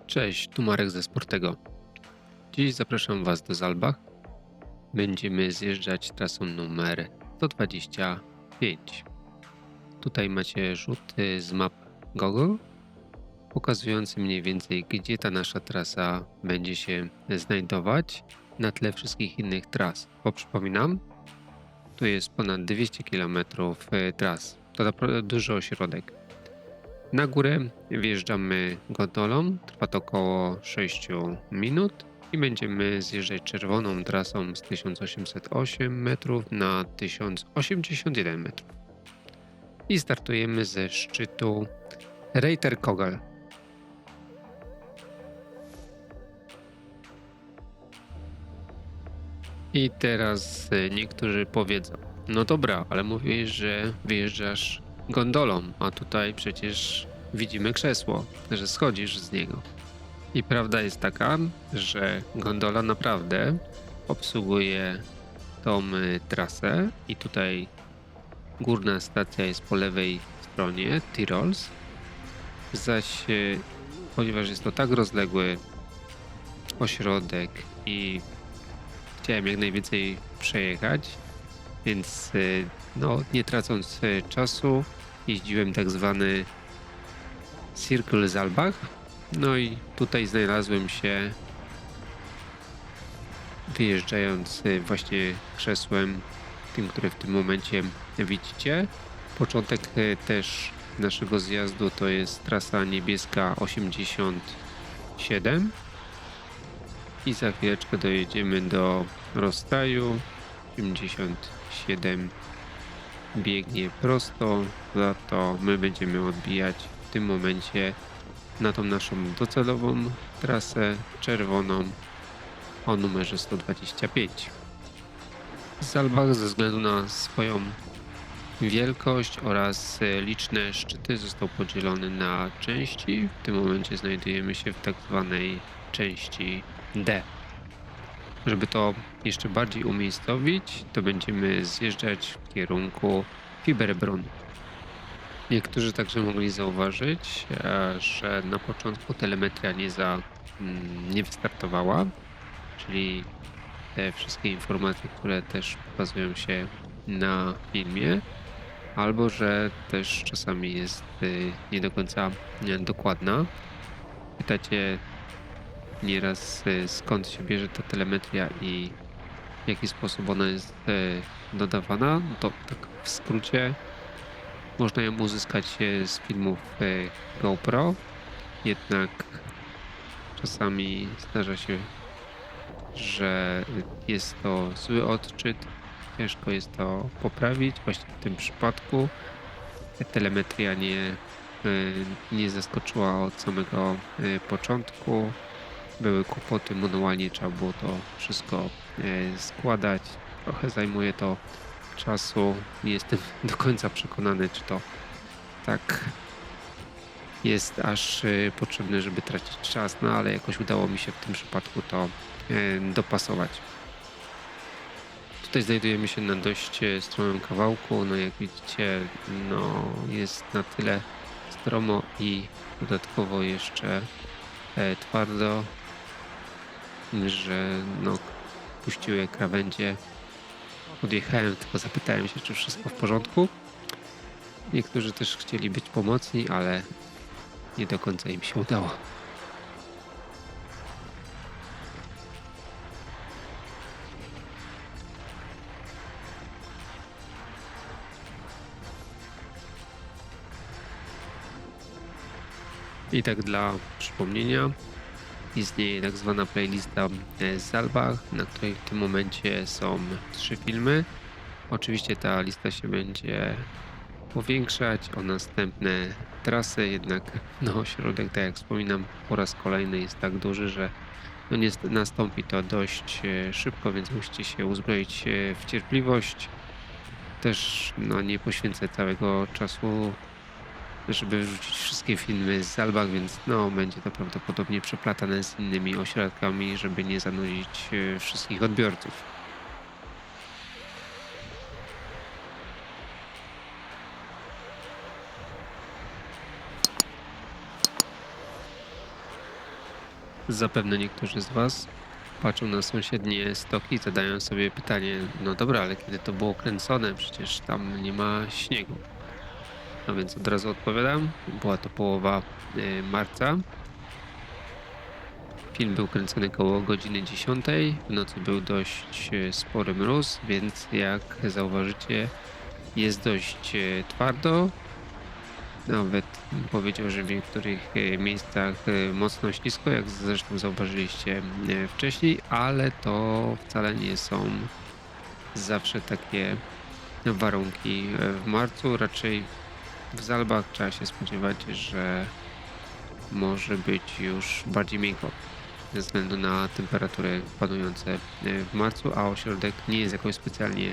Cześć, tu Marek ze Sportego. Dziś zapraszam Was do Zalbach. Będziemy zjeżdżać trasą numer 125. Tutaj macie rzuty z map Google, pokazujący mniej więcej, gdzie ta nasza trasa będzie się znajdować na tle wszystkich innych tras. Bo przypominam, tu jest ponad 200 km tras. To naprawdę duży ośrodek. Na górę wjeżdżamy gondolą, trwa to około 6 minut i będziemy zjeżdżać czerwoną trasą z 1808 metrów na 1081 metrów. I startujemy ze szczytu Reiter Kogel. I teraz niektórzy powiedzą, no dobra, ale mówisz, że wyjeżdżasz gondolą, a tutaj przecież widzimy krzesło, że schodzisz z niego. I prawda jest taka, że gondola naprawdę obsługuje tą trasę i tutaj górna stacja jest po lewej stronie, Tyrols, zaś ponieważ jest to tak rozległy ośrodek i chciałem jak najwięcej przejechać, więc no, nie tracąc czasu jeździłem tak zwany Circle Zalbach. No i tutaj znalazłem się wyjeżdżając właśnie krzesłem, tym, które w tym momencie widzicie. Początek też naszego zjazdu to jest trasa niebieska 87 i za chwileczkę dojedziemy do rozstaju. 87 biegnie prosto, za to my będziemy odbijać w tym momencie na tą naszą docelową trasę czerwoną o numerze 125. Zalbach ze względu na swoją wielkość oraz liczne szczyty został podzielony na części. W tym momencie znajdujemy się w tak zwanej części D. Żeby to jeszcze bardziej umiejscowić, to będziemy zjeżdżać w kierunku Fiberbrunn. Niektórzy także mogli zauważyć, że na początku telemetria nie wystartowała, czyli te wszystkie informacje, które też pokazują się na filmie, albo że też czasami jest nie do końca dokładna. Pytacie nieraz, skąd się bierze ta telemetria i w jaki sposób ona jest dodawana. To tak w skrócie można ją uzyskać z filmów GoPro, jednak czasami zdarza się, że jest to zły odczyt, ciężko jest to poprawić. Właśnie w tym przypadku telemetria nie zaskoczyła od samego początku. Były kłopoty, manualnie trzeba było to wszystko składać. Trochę zajmuje to czasu. Nie jestem do końca przekonany, czy to tak jest aż potrzebne, żeby tracić czas, no ale jakoś udało mi się w tym przypadku to dopasować. Tutaj znajdujemy się na dość stromym kawałku, no jak widzicie, no jest na tyle stromo i dodatkowo jeszcze twardo, że no puściły krawędzie. Podjechałem, tylko zapytałem się, czy wszystko w porządku. Niektórzy też chcieli być pomocni, ale nie do końca im się udało. I tak dla przypomnienia, istnieje tak zwana playlista z Zalbach, na której w tym momencie są 3 filmy. Oczywiście ta lista się będzie powiększać o następne trasy, jednak no, ośrodek, tak jak wspominam, po raz kolejny jest tak duży, że no nie nastąpi to dość szybko, więc musicie się uzbroić w cierpliwość. Też no, nie poświęcę całego czasu, żeby wrzucić wszystkie filmy z Zalbach, więc no, będzie to prawdopodobnie przeplatane z innymi ośrodkami, żeby nie zanudzić wszystkich odbiorców. Zapewne niektórzy z Was patrzą na sąsiednie stoki i zadają sobie pytanie, no dobra, ale kiedy to było kręcone? Przecież tam nie ma śniegu. No więc od razu odpowiadam, była to połowa marca. Film był kręcony koło godziny 10. W nocy był dość spory mróz, więc jak zauważycie, jest dość twardo. Nawet powiedział, że w niektórych miejscach mocno ślisko, jak zresztą zauważyliście wcześniej, ale to wcale nie są zawsze takie warunki w marcu. Raczej w Zalbach trzeba się spodziewać, że może być już bardziej miękko ze względu na temperatury panujące w marcu, a ośrodek nie jest jakoś specjalnie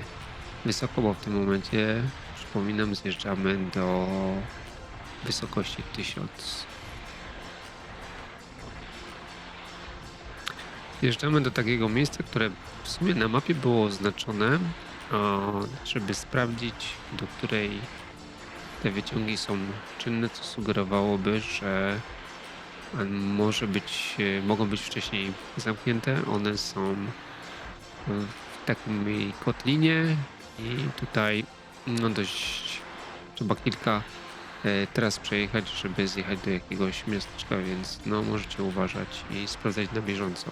wysoko, bo w tym momencie, przypominam, zjeżdżamy do wysokości 1000. Zjeżdżamy do takiego miejsca, które w sumie na mapie było oznaczone, żeby sprawdzić, do której te wyciągi są czynne, co sugerowałoby, że mogą być wcześniej zamknięte. One są w takiej kotlinie i tutaj no dość trzeba kilka tras przejechać, żeby zjechać do jakiegoś miasteczka, więc no możecie uważać i sprawdzać na bieżąco.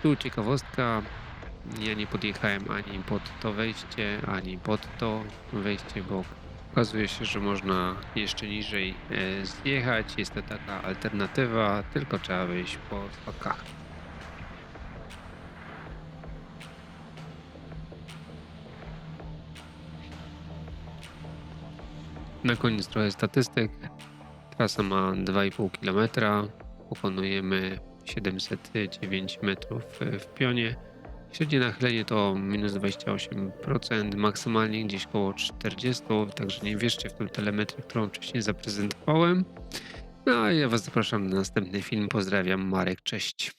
Tu ciekawostka, ja nie podjechałem ani pod to wejście, ani pod to wejście, bo okazuje się, że można jeszcze niżej zjechać. Jest to taka alternatywa, tylko trzeba wyjść po skokach. Na koniec trochę statystyk. Trasa ma 2,5 km. Pokonujemy 709 metrów w pionie. Średnie nachylenie to minus 28%, maksymalnie gdzieś koło 40, także nie wierzcie w tę telemetrię, którą wcześniej zaprezentowałem. No a ja Was zapraszam na następny film. Pozdrawiam, Marek, cześć.